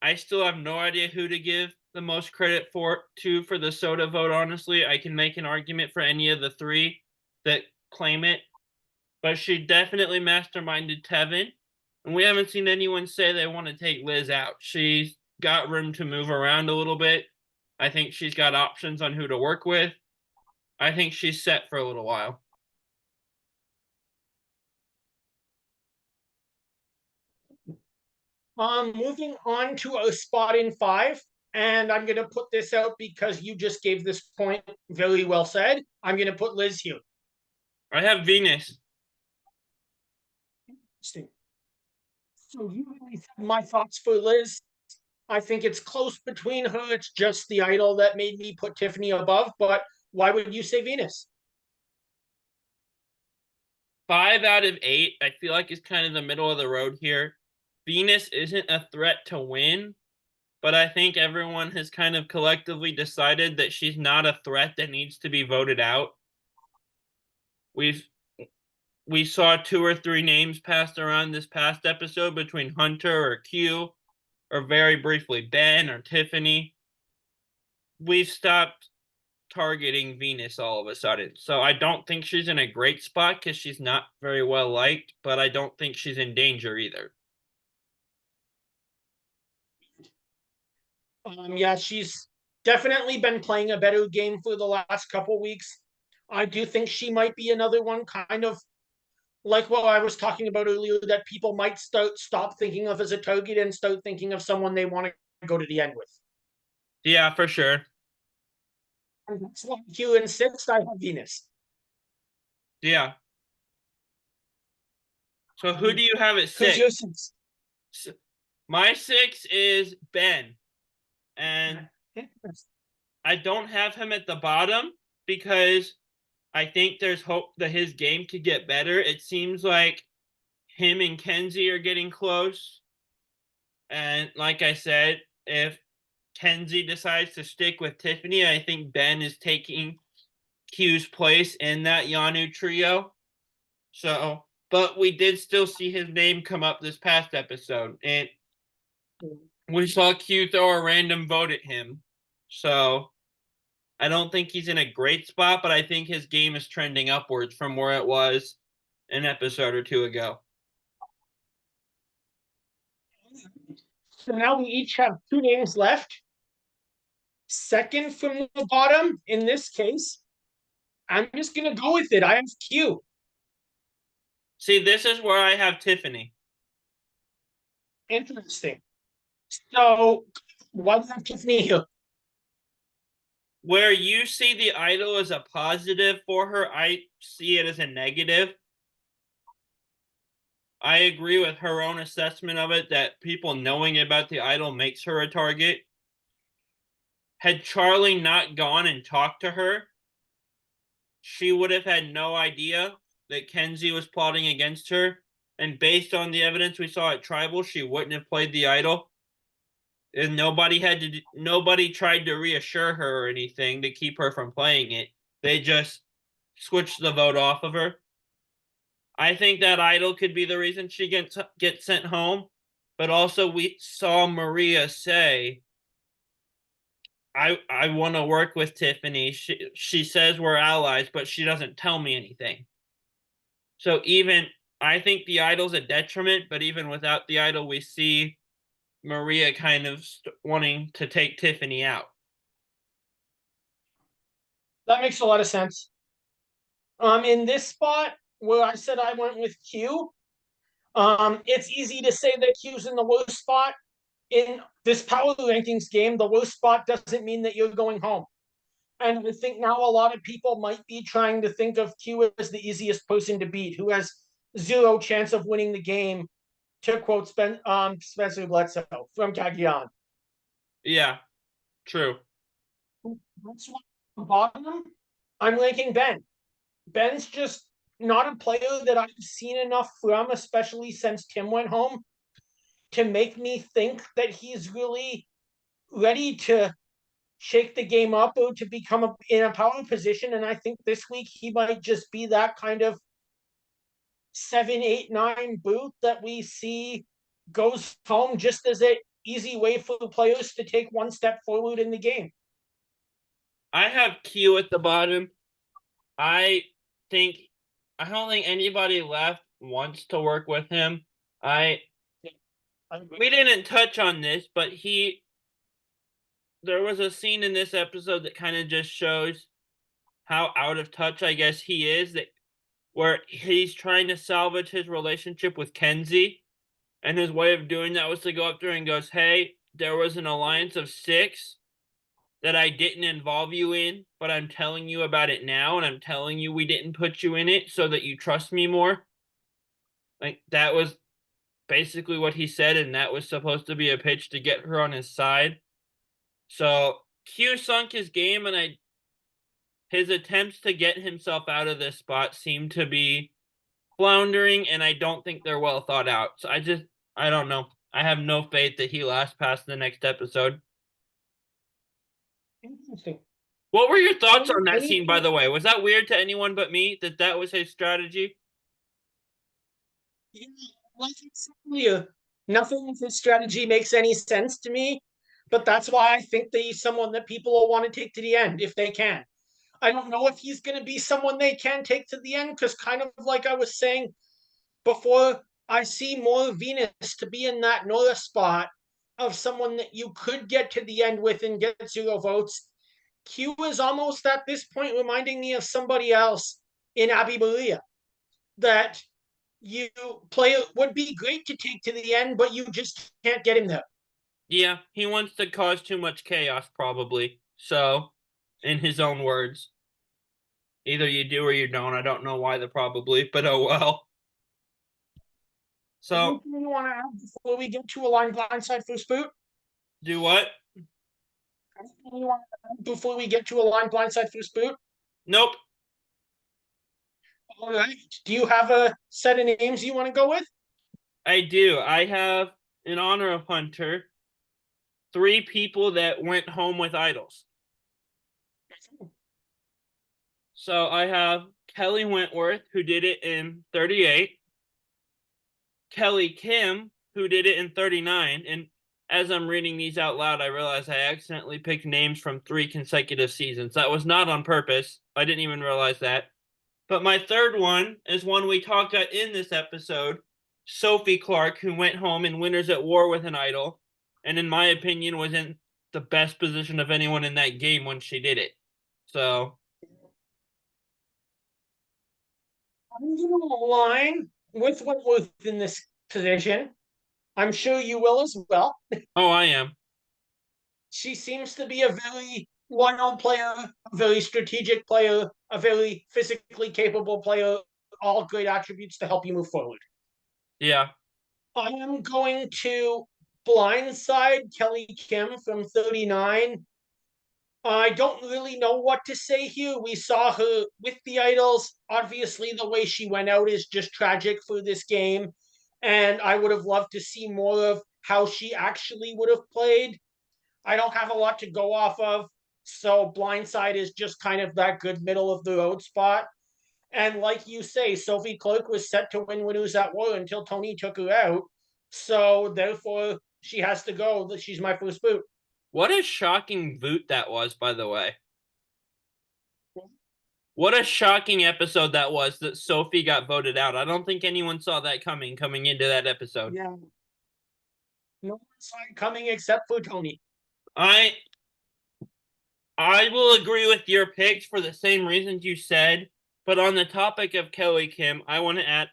I still have no idea who to give the most credit for the soda vote, honestly. I can make an argument for any of the three that claim it. But she definitely masterminded Tevin. And we haven't seen anyone say they want to take Liz out. She's got room to move around a little bit. I think she's got options on who to work with. I think she's set for a little while. Moving on to a spot in 5, and I'm going to put this out because you just gave this point very well said. I'm going to put Liz here. I have Venus. Interesting. So you really said my thoughts for Liz. I think it's close between her. It's just the idol that made me put Tiffany above. But why would you say Venus? 5 out of 8. I feel like it's kind of the middle of the road here. Venus isn't a threat to win, but I think everyone has kind of collectively decided that she's not a threat that needs to be voted out. We saw 2 or 3 names passed around this past episode between Hunter or Q, or very briefly Ben or Tiffany. We've stopped targeting Venus all of a sudden. So I don't think she's in a great spot because she's not very well liked, but I don't think she's in danger either. Yeah, she's definitely been playing a better game for the last couple weeks. I do think she might be another one, kind of like what I was talking about earlier, that people might stop thinking of as a target and start thinking of someone they want to go to the end with. Yeah, for sure. And that's why here in sixth, I have Venus. Yeah. So who do you have at Who's your 6? sixth? My 6 is Ben. And I don't have him at the bottom because I think there's hope that his game could get better. It seems like him and Kenzie are getting close. And like I said, if Kenzie decides to stick with Tiffany, I think Ben is taking Q's place in that Yanu trio. So, but we did still see his name come up this past episode. And we saw Q throw a random vote at him. So I don't think he's in a great spot, but I think his game is trending upwards from where it was an episode or 2 ago. So now we each have 2 names left. Second from the bottom, in this case, I'm just going to go with it. I have Q. See, this is where I have Tiffany. Interesting. So, why do you have Tiffany here? Where you see the idol as a positive for her, I see it as a negative. I agree with her own assessment of it that people knowing about the idol makes her a target. Had Charlie not gone and talked to her, she would have had no idea that Kenzie was plotting against her. And based on the evidence we saw at Tribal, she wouldn't have played the idol. And nobody tried to reassure her or anything to keep her from playing it. They just switched the vote off of her. I think that idol could be the reason she gets sent home. But also we saw Maria say, I want to work with Tiffany. She says we're allies, but she doesn't tell me anything. So even I think the idol's a detriment, but even without the idol, we see Maria kind of wanting to take Tiffany out. That makes a lot of sense. In this spot where I said I went with Q, it's easy to say that Q's in the worst spot. In this power rankings game, the worst spot doesn't mean that you're going home. And I think now a lot of people might be trying to think of Q as the easiest person to beat, who has 0 chance of winning the game, to quote Spencer Bledsoe from Cagayan. Yeah, true. That's why at the bottom, I'm ranking Ben. Ben's just not a player that I've seen enough from, especially since Tim went home, to make me think that he's really ready to shake the game up or to become in a power position. And I think this week he might just be that kind of 7, 8, 9 boot that we see goes home just as an easy way for the players to take one step forward in the game. I have Q at the bottom. I don't think anybody left wants to work with him. We didn't touch on this, but there was a scene in this episode that kind of just shows how out of touch I guess he is, that where he's trying to salvage his relationship with Kenzie, and his way of doing that was to go up there and goes, "Hey, there was an alliance of 6 that I didn't involve you in, but I'm telling you about it now, and I'm telling you we didn't put you in it so that you trust me more." Like, that was basically what he said, and that was supposed to be a pitch to get her on his side. So Q sunk his game, and his attempts to get himself out of this spot seem to be floundering, and I don't think they're well thought out. So I don't know. I have no faith that he lasts past the next episode. Interesting. What were your thoughts on that Anything? scene, by the way? Was that weird to anyone but me that that was his strategy? Yeah, like I said earlier, nothing of his strategy makes any sense to me, but that's why I think that he's someone that people will want to take to the end if they can. I don't know if he's going to be someone they can take to the end because, kind of like I was saying before, I see more Venus to be in that Nora spot of someone that you could get to the end with and get 0 votes. Q is almost at this point reminding me of somebody else in Abby Maria that you play would be great to take to the end, but you just can't get him there. Yeah, he wants to cause too much chaos, probably. So, in his own words, either you do or you don't. I don't know why the probably, but oh well. So, Anything you want to add before we get to a line blindside for Spoot? do what? Anything you want to add before we get to a line blindside for Spoot? Nope. All right. Do you have a set of names you want to go with? I do. I have, in honor of Hunter, 3 people that went home with idols. So I have Kelly Wentworth, who did it in 38, Kelly Kim, who did it in 39. And as I'm reading these out loud, I realize I accidentally picked names from 3 consecutive seasons. That was not on purpose. I didn't even realize that. But my third one is one we talked about in this episode, Sophie Clark, who went home in Winners at War with an idol, and in my opinion was in the best position of anyone in that game when she did it. So I'm going to align with Wentworth in this position. I'm sure you will as well. oh, I am. She seems to be a very one-on player, a very strategic player, a very physically capable player, all great attributes to help you move forward. Yeah. I am going to blindside Kelly Kim from 39. I don't really know what to say here. We saw her with the idols. Obviously, the way she went out is just tragic for this game. And I would have loved to see more of how she actually would have played. I don't have a lot to go off of. So blindside is just kind of that good middle of the road spot. And like you say, Sophie Clark was set to win Winners at War until Tony took her out. So therefore, she has to go. She's my first boot. What a shocking boot that was, by the way. What a shocking episode that was that Sophie got voted out. I don't think anyone saw that coming into that episode. Yeah. No one saw it coming except for Tony. I will agree with your picks for the same reasons you said, but on the topic of Kelly Kim, I want to add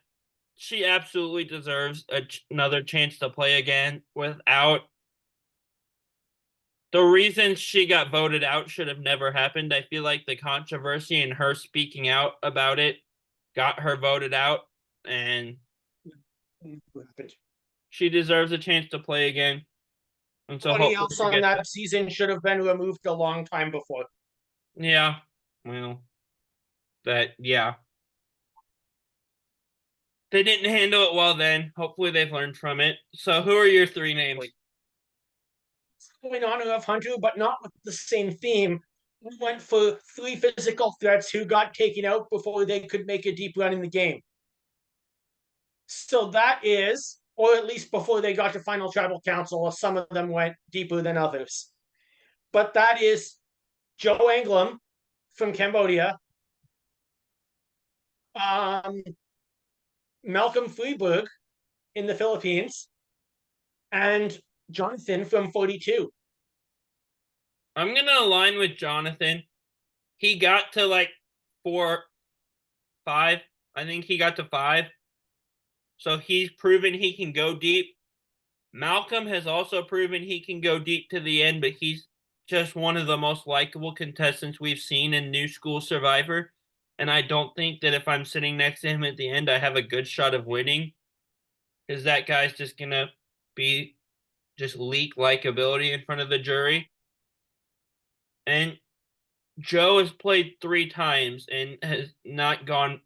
she absolutely deserves another chance to play again without the reasons she got voted out should have never happened. I feel like the controversy and her speaking out about it got her voted out, and she deserves a chance to play again. And so Anybody else on that that. season should have been removed a long time before. Yeah, well, yeah. They didn't handle it well then. Hopefully they've learned from it. So who are your 3 names? In honor of Hunter, but not with the same theme. We went for 3 physical threats who got taken out before they could make a deep run in the game. So that is, or at least before they got to final tribal council, some of them went deeper than others. But that is Joe Anglam from Cambodia, Malcolm Freeberg in the Philippines, and Jonathan from 42. I'm going to align with Jonathan. He got to like 4, 5. I think he got to 5. So he's proven he can go deep. Malcolm has also proven he can go deep to the end, but he's just one of the most likable contestants we've seen in New School Survivor. And I don't think that if I'm sitting next to him at the end, I have a good shot of winning. Because that guy's just going to be just leak likability in front of the jury. And Joe has played 3 times and has not gone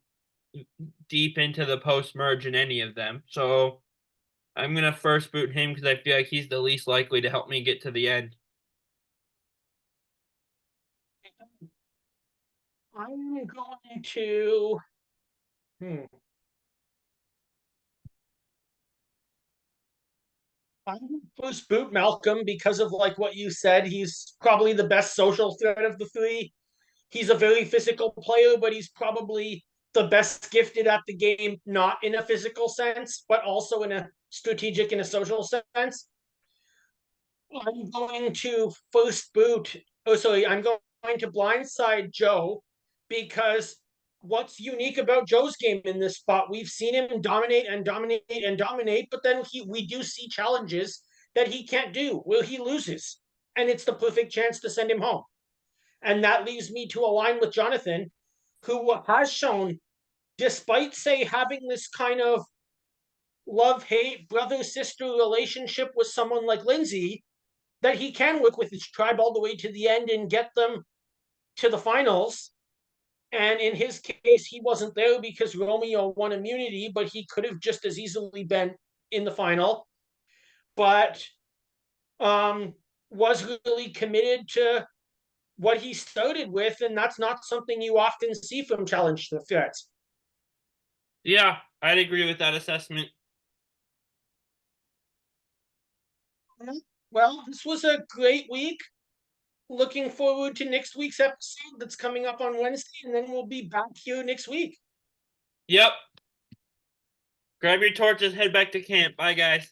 deep into the post-merge in any of them. So I'm gonna first boot him because I feel like he's the least likely to help me get to the end. I'm going to. I'm going to first boot Malcolm because of like what you said. He's probably the best social threat of the three. He's a very physical player, but he's probably the best gifted at the game, not in a physical sense, but also in a strategic and a social sense. I'm going to first boot. Oh, sorry. I'm going to blindside Joe because what's unique about Joe's game in this spot? We've seen him dominate and dominate and dominate, but then we do see challenges that he can't do where he loses, and it's the perfect chance to send him home. And that leaves me to align with Jonathan, who has shown, despite say having this kind of love hate brother sister relationship with someone like Lindsay, that he can work with his tribe all the way to the end and get them to the finals. And in his case, he wasn't there because Romeo won immunity, but he could have just as easily been in the final. But was really committed to what he started with, and that's not something you often see from challenge the threats. Yeah, I'd agree with that assessment. Well, this was a great week. Looking forward to next week's episode that's coming up on Wednesday, and then we'll be back here next week. Yep. Grab your torches, head back to camp. Bye, guys.